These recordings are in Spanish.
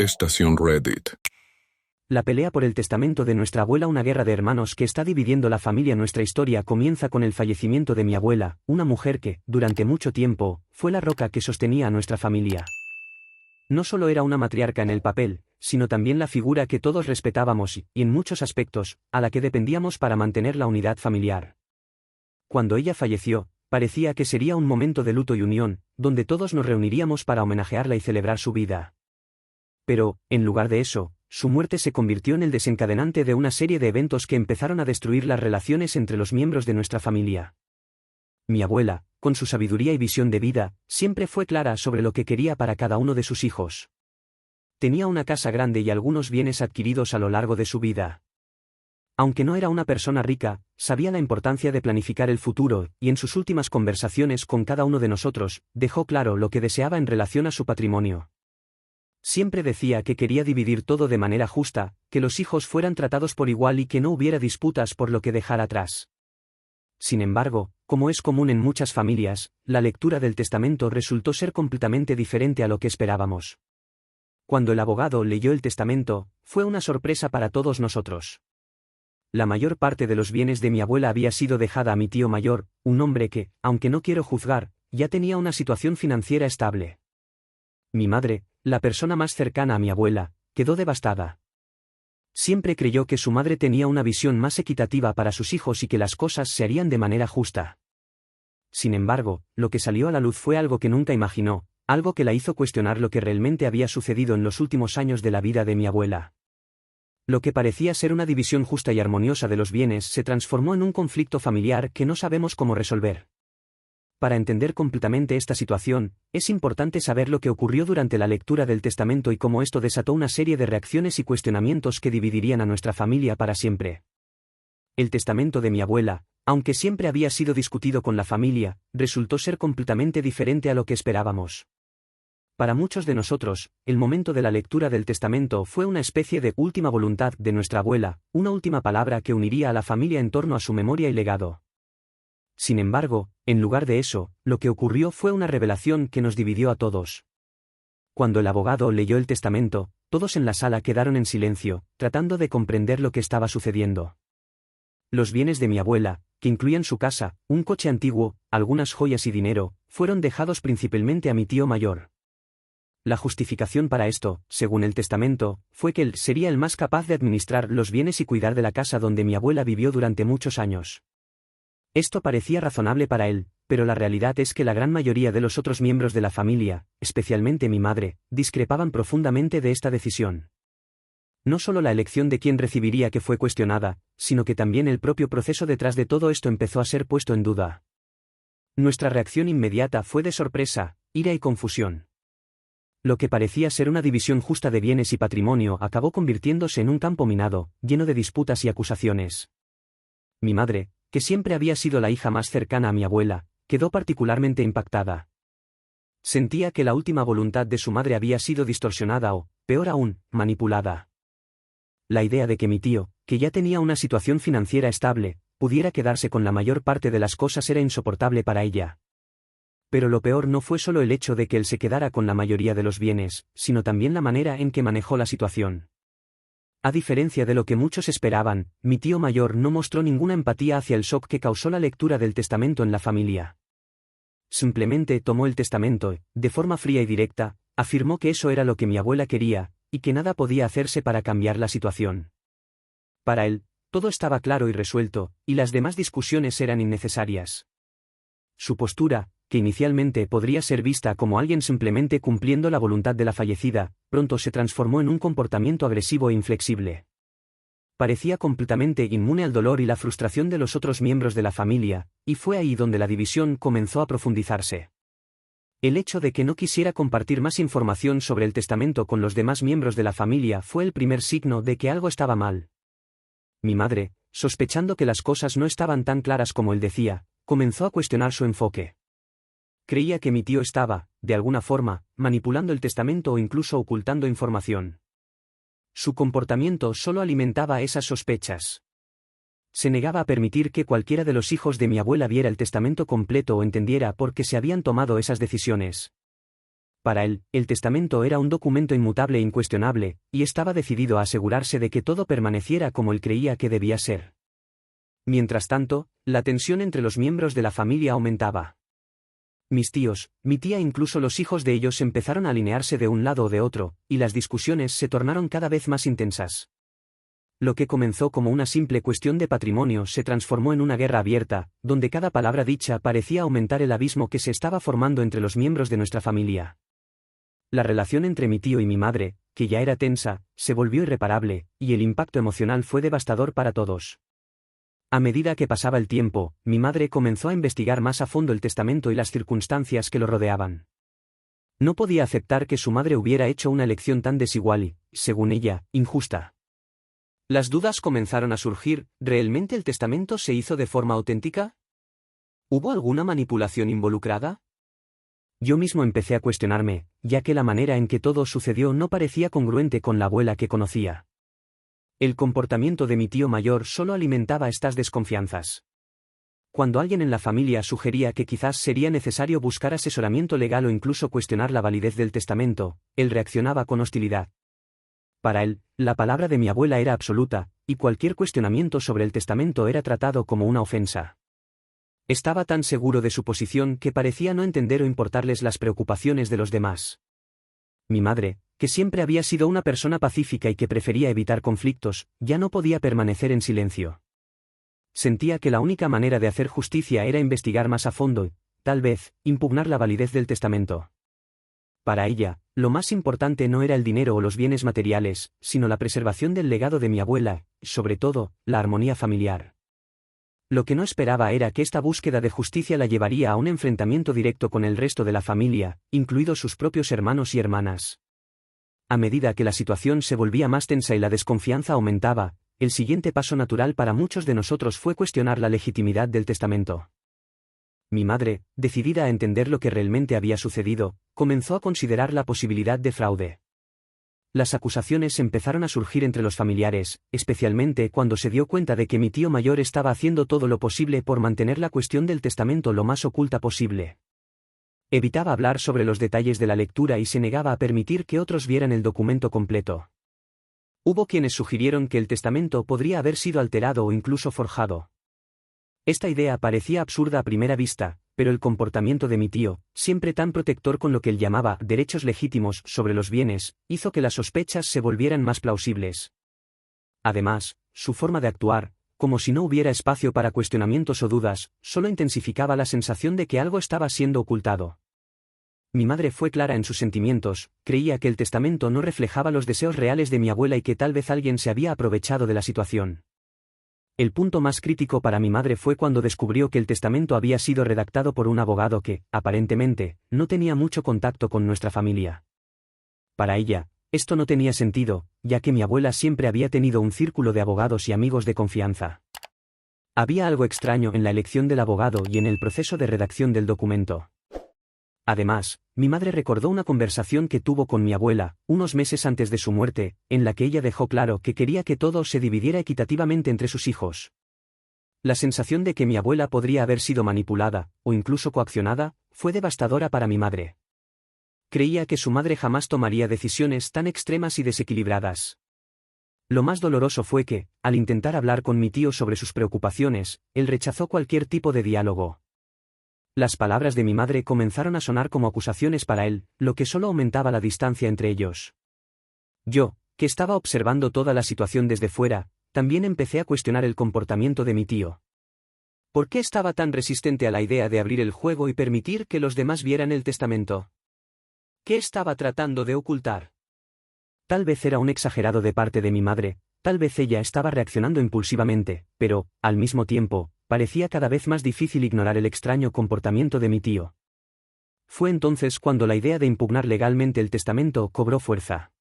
Estación Reddit. La pelea por el testamento de nuestra abuela, una guerra de hermanos que está dividiendo la familia. Nuestra historia comienza con el fallecimiento de mi abuela, una mujer que, durante mucho tiempo, fue la roca que sostenía a nuestra familia. No solo era una matriarca en el papel, sino también la figura que todos respetábamos y, en muchos aspectos, a la que dependíamos para mantener la unidad familiar. Cuando ella falleció, parecía que sería un momento de luto y unión, donde todos nos reuniríamos para homenajearla y celebrar su vida. Pero, en lugar de eso, su muerte se convirtió en el desencadenante de una serie de eventos que empezaron a destruir las relaciones entre los miembros de nuestra familia. Mi abuela, con su sabiduría y visión de vida, siempre fue clara sobre lo que quería para cada uno de sus hijos. Tenía una casa grande y algunos bienes adquiridos a lo largo de su vida. Aunque no era una persona rica, sabía la importancia de planificar el futuro, y en sus últimas conversaciones con cada uno de nosotros, dejó claro lo que deseaba en relación a su patrimonio. Siempre decía que quería dividir todo de manera justa, que los hijos fueran tratados por igual y que no hubiera disputas por lo que dejar atrás. Sin embargo, como es común en muchas familias, la lectura del testamento resultó ser completamente diferente a lo que esperábamos. Cuando el abogado leyó el testamento, fue una sorpresa para todos nosotros. La mayor parte de los bienes de mi abuela había sido dejada a mi tío mayor, un hombre que, aunque no quiero juzgar, ya tenía una situación financiera estable. Mi madre, la persona más cercana a mi abuela, quedó devastada. Siempre creyó que su madre tenía una visión más equitativa para sus hijos y que las cosas se harían de manera justa. Sin embargo, lo que salió a la luz fue algo que nunca imaginó, algo que la hizo cuestionar lo que realmente había sucedido en los últimos años de la vida de mi abuela. Lo que parecía ser una división justa y armoniosa de los bienes se transformó en un conflicto familiar que no sabemos cómo resolver. Para entender completamente esta situación, es importante saber lo que ocurrió durante la lectura del testamento y cómo esto desató una serie de reacciones y cuestionamientos que dividirían a nuestra familia para siempre. El testamento de mi abuela, aunque siempre había sido discutido con la familia, resultó ser completamente diferente a lo que esperábamos. Para muchos de nosotros, el momento de la lectura del testamento fue una especie de última voluntad de nuestra abuela, una última palabra que uniría a la familia en torno a su memoria y legado. Sin embargo, en lugar de eso, lo que ocurrió fue una revelación que nos dividió a todos. Cuando el abogado leyó el testamento, todos en la sala quedaron en silencio, tratando de comprender lo que estaba sucediendo. Los bienes de mi abuela, que incluían su casa, un coche antiguo, algunas joyas y dinero, fueron dejados principalmente a mi tío mayor. La justificación para esto, según el testamento, fue que él sería el más capaz de administrar los bienes y cuidar de la casa donde mi abuela vivió durante muchos años. Esto parecía razonable para él, pero la realidad es que la gran mayoría de los otros miembros de la familia, especialmente mi madre, discrepaban profundamente de esta decisión. No solo la elección de quién recibiría que fue cuestionada, sino que también el propio proceso detrás de todo esto empezó a ser puesto en duda. Nuestra reacción inmediata fue de sorpresa, ira y confusión. Lo que parecía ser una división justa de bienes y patrimonio acabó convirtiéndose en un campo minado, lleno de disputas y acusaciones. Mi madre, que siempre había sido la hija más cercana a mi abuela, quedó particularmente impactada. Sentía que la última voluntad de su madre había sido distorsionada o, peor aún, manipulada. La idea de que mi tío, que ya tenía una situación financiera estable, pudiera quedarse con la mayor parte de las cosas era insoportable para ella. Pero lo peor no fue solo el hecho de que él se quedara con la mayoría de los bienes, sino también la manera en que manejó la situación. A diferencia de lo que muchos esperaban, mi tío mayor no mostró ninguna empatía hacia el shock que causó la lectura del testamento en la familia. Simplemente tomó el testamento y, de forma fría y directa, afirmó que eso era lo que mi abuela quería, y que nada podía hacerse para cambiar la situación. Para él, todo estaba claro y resuelto, y las demás discusiones eran innecesarias. Su postura, que inicialmente podría ser vista como alguien simplemente cumpliendo la voluntad de la fallecida, pronto se transformó en un comportamiento agresivo e inflexible. Parecía completamente inmune al dolor y la frustración de los otros miembros de la familia, y fue ahí donde la división comenzó a profundizarse. El hecho de que no quisiera compartir más información sobre el testamento con los demás miembros de la familia fue el primer signo de que algo estaba mal. Mi madre, sospechando que las cosas no estaban tan claras como él decía, comenzó a cuestionar su enfoque. Creía que mi tío estaba, de alguna forma, manipulando el testamento o incluso ocultando información. Su comportamiento solo alimentaba esas sospechas. Se negaba a permitir que cualquiera de los hijos de mi abuela viera el testamento completo o entendiera por qué se habían tomado esas decisiones. Para él, el testamento era un documento inmutable e incuestionable, y estaba decidido a asegurarse de que todo permaneciera como él creía que debía ser. Mientras tanto, la tensión entre los miembros de la familia aumentaba. Mis tíos, mi tía e incluso los hijos de ellos empezaron a alinearse de un lado o de otro, y las discusiones se tornaron cada vez más intensas. Lo que comenzó como una simple cuestión de patrimonio se transformó en una guerra abierta, donde cada palabra dicha parecía aumentar el abismo que se estaba formando entre los miembros de nuestra familia. La relación entre mi tío y mi madre, que ya era tensa, se volvió irreparable, y el impacto emocional fue devastador para todos. A medida que pasaba el tiempo, mi madre comenzó a investigar más a fondo el testamento y las circunstancias que lo rodeaban. No podía aceptar que su madre hubiera hecho una elección tan desigual y, según ella, injusta. Las dudas comenzaron a surgir. ¿Realmente el testamento se hizo de forma auténtica? ¿Hubo alguna manipulación involucrada? Yo mismo empecé a cuestionarme, ya que la manera en que todo sucedió no parecía congruente con la abuela que conocía. El comportamiento de mi tío mayor solo alimentaba estas desconfianzas. Cuando alguien en la familia sugería que quizás sería necesario buscar asesoramiento legal o incluso cuestionar la validez del testamento, él reaccionaba con hostilidad. Para él, la palabra de mi abuela era absoluta, y cualquier cuestionamiento sobre el testamento era tratado como una ofensa. Estaba tan seguro de su posición que parecía no entender o importarles las preocupaciones de los demás. Mi madre, que siempre había sido una persona pacífica y que prefería evitar conflictos, ya no podía permanecer en silencio. Sentía que la única manera de hacer justicia era investigar más a fondo y, tal vez, impugnar la validez del testamento. Para ella, lo más importante no era el dinero o los bienes materiales, sino la preservación del legado de mi abuela, y, sobre todo, la armonía familiar. Lo que no esperaba era que esta búsqueda de justicia la llevaría a un enfrentamiento directo con el resto de la familia, incluidos sus propios hermanos y hermanas. A medida que la situación se volvía más tensa y la desconfianza aumentaba, el siguiente paso natural para muchos de nosotros fue cuestionar la legitimidad del testamento. Mi madre, decidida a entender lo que realmente había sucedido, comenzó a considerar la posibilidad de fraude. Las acusaciones empezaron a surgir entre los familiares, especialmente cuando se dio cuenta de que mi tío mayor estaba haciendo todo lo posible por mantener la cuestión del testamento lo más oculta posible. Evitaba hablar sobre los detalles de la lectura y se negaba a permitir que otros vieran el documento completo. Hubo quienes sugirieron que el testamento podría haber sido alterado o incluso forjado. Esta idea parecía absurda a primera vista, pero el comportamiento de mi tío, siempre tan protector con lo que él llamaba derechos legítimos sobre los bienes, hizo que las sospechas se volvieran más plausibles. Además, su forma de actuar, como si no hubiera espacio para cuestionamientos o dudas, solo intensificaba la sensación de que algo estaba siendo ocultado. Mi madre fue clara en sus sentimientos, creía que el testamento no reflejaba los deseos reales de mi abuela y que tal vez alguien se había aprovechado de la situación. El punto más crítico para mi madre fue cuando descubrió que el testamento había sido redactado por un abogado que, aparentemente, no tenía mucho contacto con nuestra familia. Para ella, esto no tenía sentido, ya que mi abuela siempre había tenido un círculo de abogados y amigos de confianza. Había algo extraño en la elección del abogado y en el proceso de redacción del documento. Además, mi madre recordó una conversación que tuvo con mi abuela, unos meses antes de su muerte, en la que ella dejó claro que quería que todo se dividiera equitativamente entre sus hijos. La sensación de que mi abuela podría haber sido manipulada, o incluso coaccionada, fue devastadora para mi madre. Creía que su madre jamás tomaría decisiones tan extremas y desequilibradas. Lo más doloroso fue que, al intentar hablar con mi tío sobre sus preocupaciones, él rechazó cualquier tipo de diálogo. Las palabras de mi madre comenzaron a sonar como acusaciones para él, lo que solo aumentaba la distancia entre ellos. Yo, que estaba observando toda la situación desde fuera, también empecé a cuestionar el comportamiento de mi tío. ¿Por qué estaba tan resistente a la idea de abrir el juego y permitir que los demás vieran el testamento? ¿Qué estaba tratando de ocultar? Tal vez era un exagerado de parte de mi madre, tal vez ella estaba reaccionando impulsivamente, pero, al mismo tiempo, parecía cada vez más difícil ignorar el extraño comportamiento de mi tío. Fue entonces cuando la idea de impugnar legalmente el testamento cobró fuerza.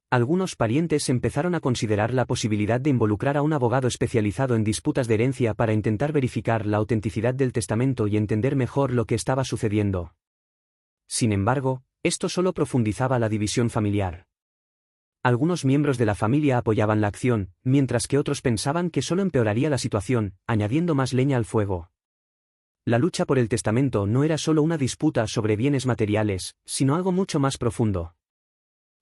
Algunos parientes empezaron a considerar la posibilidad de involucrar a un abogado especializado en disputas de herencia para intentar verificar la autenticidad del testamento y entender mejor lo que estaba sucediendo. Sin embargo, esto solo profundizaba la división familiar. Algunos miembros de la familia apoyaban la acción, mientras que otros pensaban que solo empeoraría la situación, añadiendo más leña al fuego. La lucha por el testamento no era solo una disputa sobre bienes materiales, sino algo mucho más profundo.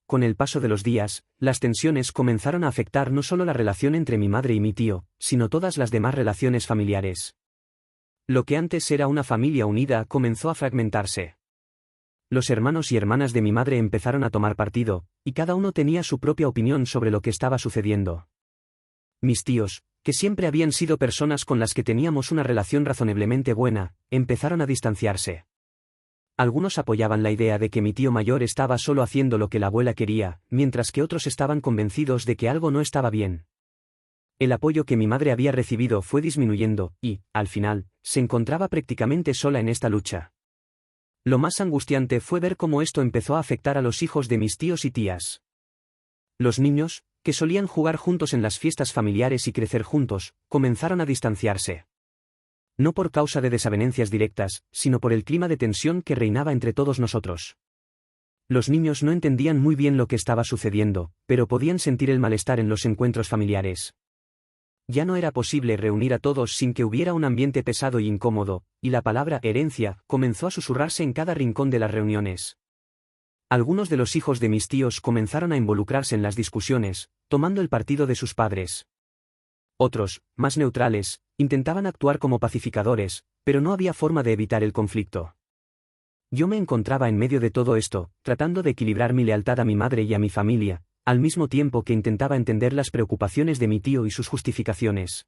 Con el paso de los días, las tensiones comenzaron a afectar no solo la relación entre mi madre y mi tío, sino todas las demás relaciones familiares. Lo que antes era una familia unida comenzó a fragmentarse. Los hermanos y hermanas de mi madre empezaron a tomar partido, y cada uno tenía su propia opinión sobre lo que estaba sucediendo. Mis tíos, que siempre habían sido personas con las que teníamos una relación razonablemente buena, empezaron a distanciarse. Algunos apoyaban la idea de que mi tío mayor estaba solo haciendo lo que la abuela quería, mientras que otros estaban convencidos de que algo no estaba bien. El apoyo que mi madre había recibido fue disminuyendo, y, al final, se encontraba prácticamente sola en esta lucha. Lo más angustiante fue ver cómo esto empezó a afectar a los hijos de mis tíos y tías. Los niños, que solían jugar juntos en las fiestas familiares y crecer juntos, comenzaron a distanciarse. No por causa de desavenencias directas, sino por el clima de tensión que reinaba entre todos nosotros. Los niños no entendían muy bien lo que estaba sucediendo, pero podían sentir el malestar en los encuentros familiares. Ya no era posible reunir a todos sin que hubiera un ambiente pesado y incómodo, y la palabra herencia comenzó a susurrarse en cada rincón de las reuniones. Algunos de los hijos de mis tíos comenzaron a involucrarse en las discusiones, tomando el partido de sus padres. Otros, más neutrales, intentaban actuar como pacificadores, pero no había forma de evitar el conflicto. Yo me encontraba en medio de todo esto, tratando de equilibrar mi lealtad a mi madre y a mi familia, al mismo tiempo que intentaba entender las preocupaciones de mi tío y sus justificaciones.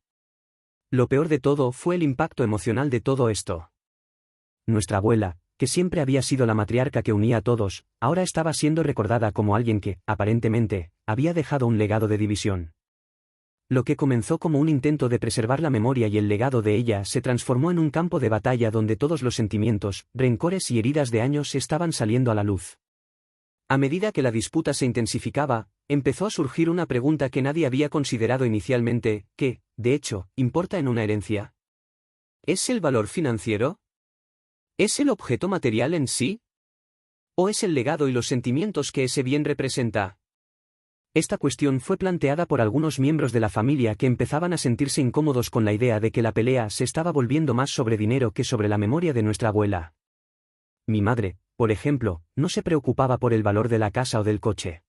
Lo peor de todo fue el impacto emocional de todo esto. Nuestra abuela, que siempre había sido la matriarca que unía a todos, ahora estaba siendo recordada como alguien que, aparentemente, había dejado un legado de división. Lo que comenzó como un intento de preservar la memoria y el legado de ella se transformó en un campo de batalla donde todos los sentimientos, rencores y heridas de años estaban saliendo a la luz. A medida que la disputa se intensificaba, empezó a surgir una pregunta que nadie había considerado inicialmente: ¿qué, de hecho, importa en una herencia? ¿Es el valor financiero? ¿Es el objeto material en sí? ¿O es el legado y los sentimientos que ese bien representa? Esta cuestión fue planteada por algunos miembros de la familia que empezaban a sentirse incómodos con la idea de que la pelea se estaba volviendo más sobre dinero que sobre la memoria de nuestra abuela. Mi madre, por ejemplo, no se preocupaba por el valor de la casa o del coche.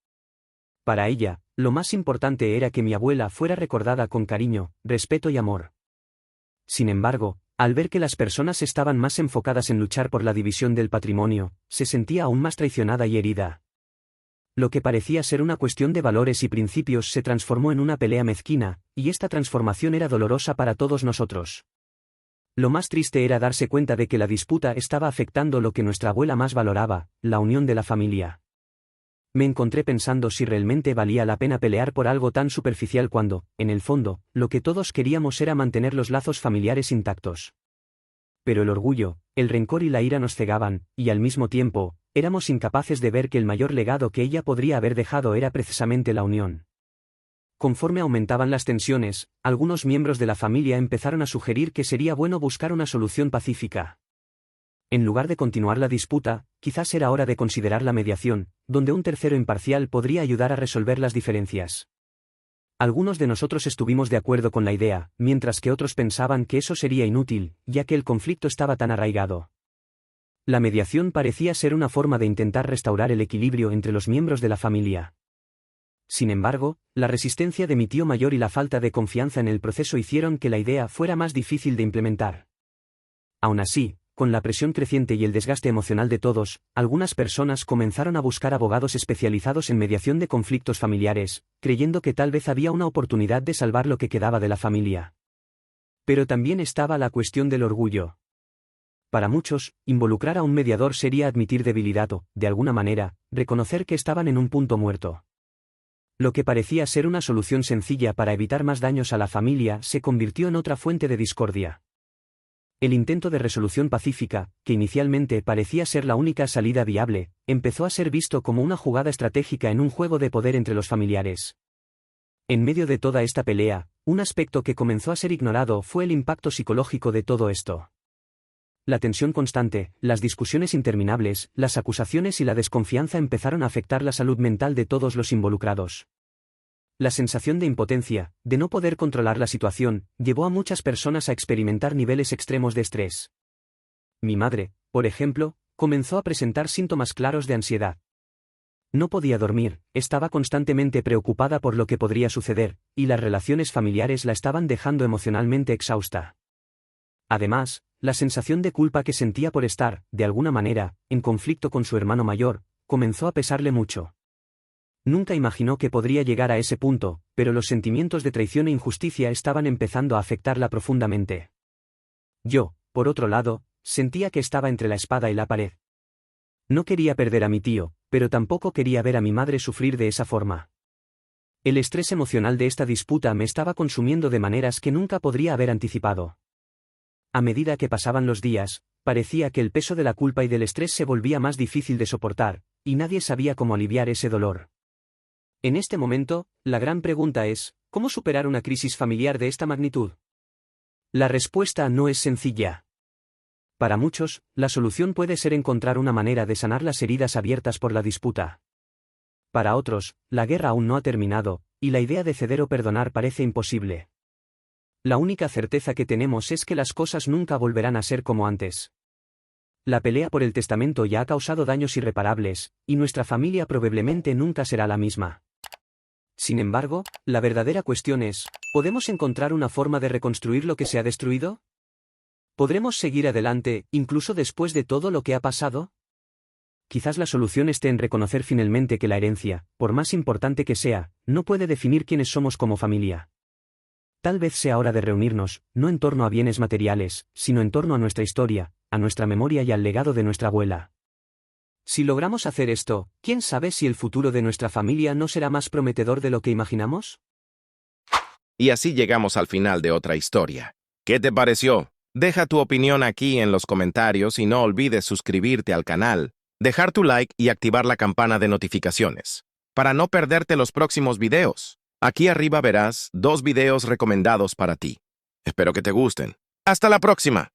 Para ella, lo más importante era que mi abuela fuera recordada con cariño, respeto y amor. Sin embargo, al ver que las personas estaban más enfocadas en luchar por la división del patrimonio, se sentía aún más traicionada y herida. Lo que parecía ser una cuestión de valores y principios se transformó en una pelea mezquina, y esta transformación era dolorosa para todos nosotros. Lo más triste era darse cuenta de que la disputa estaba afectando lo que nuestra abuela más valoraba, la unión de la familia. Me encontré pensando si realmente valía la pena pelear por algo tan superficial cuando, en el fondo, lo que todos queríamos era mantener los lazos familiares intactos. Pero el orgullo, el rencor y la ira nos cegaban, y al mismo tiempo, éramos incapaces de ver que el mayor legado que ella podría haber dejado era precisamente la unión. Conforme aumentaban las tensiones, algunos miembros de la familia empezaron a sugerir que sería bueno buscar una solución pacífica. En lugar de continuar la disputa, quizás era hora de considerar la mediación, donde un tercero imparcial podría ayudar a resolver las diferencias. Algunos de nosotros estuvimos de acuerdo con la idea, mientras que otros pensaban que eso sería inútil, ya que el conflicto estaba tan arraigado. La mediación parecía ser una forma de intentar restaurar el equilibrio entre los miembros de la familia. Sin embargo, la resistencia de mi tío mayor y la falta de confianza en el proceso hicieron que la idea fuera más difícil de implementar. Aún así, con la presión creciente y el desgaste emocional de todos, algunas personas comenzaron a buscar abogados especializados en mediación de conflictos familiares, creyendo que tal vez había una oportunidad de salvar lo que quedaba de la familia. Pero también estaba la cuestión del orgullo. Para muchos, involucrar a un mediador sería admitir debilidad o, de alguna manera, reconocer que estaban en un punto muerto. Lo que parecía ser una solución sencilla para evitar más daños a la familia se convirtió en otra fuente de discordia. El intento de resolución pacífica, que inicialmente parecía ser la única salida viable, empezó a ser visto como una jugada estratégica en un juego de poder entre los familiares. En medio de toda esta pelea, un aspecto que comenzó a ser ignorado fue el impacto psicológico de todo esto. La tensión constante, las discusiones interminables, las acusaciones y la desconfianza empezaron a afectar la salud mental de todos los involucrados. La sensación de impotencia, de no poder controlar la situación, llevó a muchas personas a experimentar niveles extremos de estrés. Mi madre, por ejemplo, comenzó a presentar síntomas claros de ansiedad. No podía dormir, estaba constantemente preocupada por lo que podría suceder, y las relaciones familiares la estaban dejando emocionalmente exhausta. Además, la sensación de culpa que sentía por estar, de alguna manera, en conflicto con su hermano mayor, comenzó a pesarle mucho. Nunca imaginó que podría llegar a ese punto, pero los sentimientos de traición e injusticia estaban empezando a afectarla profundamente. Yo, por otro lado, sentía que estaba entre la espada y la pared. No quería perder a mi tío, pero tampoco quería ver a mi madre sufrir de esa forma. El estrés emocional de esta disputa me estaba consumiendo de maneras que nunca podría haber anticipado. A medida que pasaban los días, parecía que el peso de la culpa y del estrés se volvía más difícil de soportar, y nadie sabía cómo aliviar ese dolor. En este momento, la gran pregunta es, ¿cómo superar una crisis familiar de esta magnitud? La respuesta no es sencilla. Para muchos, la solución puede ser encontrar una manera de sanar las heridas abiertas por la disputa. Para otros, la guerra aún no ha terminado, y la idea de ceder o perdonar parece imposible. La única certeza que tenemos es que las cosas nunca volverán a ser como antes. La pelea por el testamento ya ha causado daños irreparables, y nuestra familia probablemente nunca será la misma. Sin embargo, la verdadera cuestión es, ¿podemos encontrar una forma de reconstruir lo que se ha destruido? ¿Podremos seguir adelante, incluso después de todo lo que ha pasado? Quizás la solución esté en reconocer finalmente que la herencia, por más importante que sea, no puede definir quiénes somos como familia. Tal vez sea hora de reunirnos, no en torno a bienes materiales, sino en torno a nuestra historia, a nuestra memoria y al legado de nuestra abuela. Si logramos hacer esto, ¿quién sabe si el futuro de nuestra familia no será más prometedor de lo que imaginamos? Y así llegamos al final de otra historia. ¿Qué te pareció? Deja tu opinión aquí en los comentarios y no olvides suscribirte al canal, dejar tu like y activar la campana de notificaciones, para no perderte los próximos videos. Aquí arriba verás 2 videos recomendados para ti. Espero que te gusten. ¡Hasta la próxima!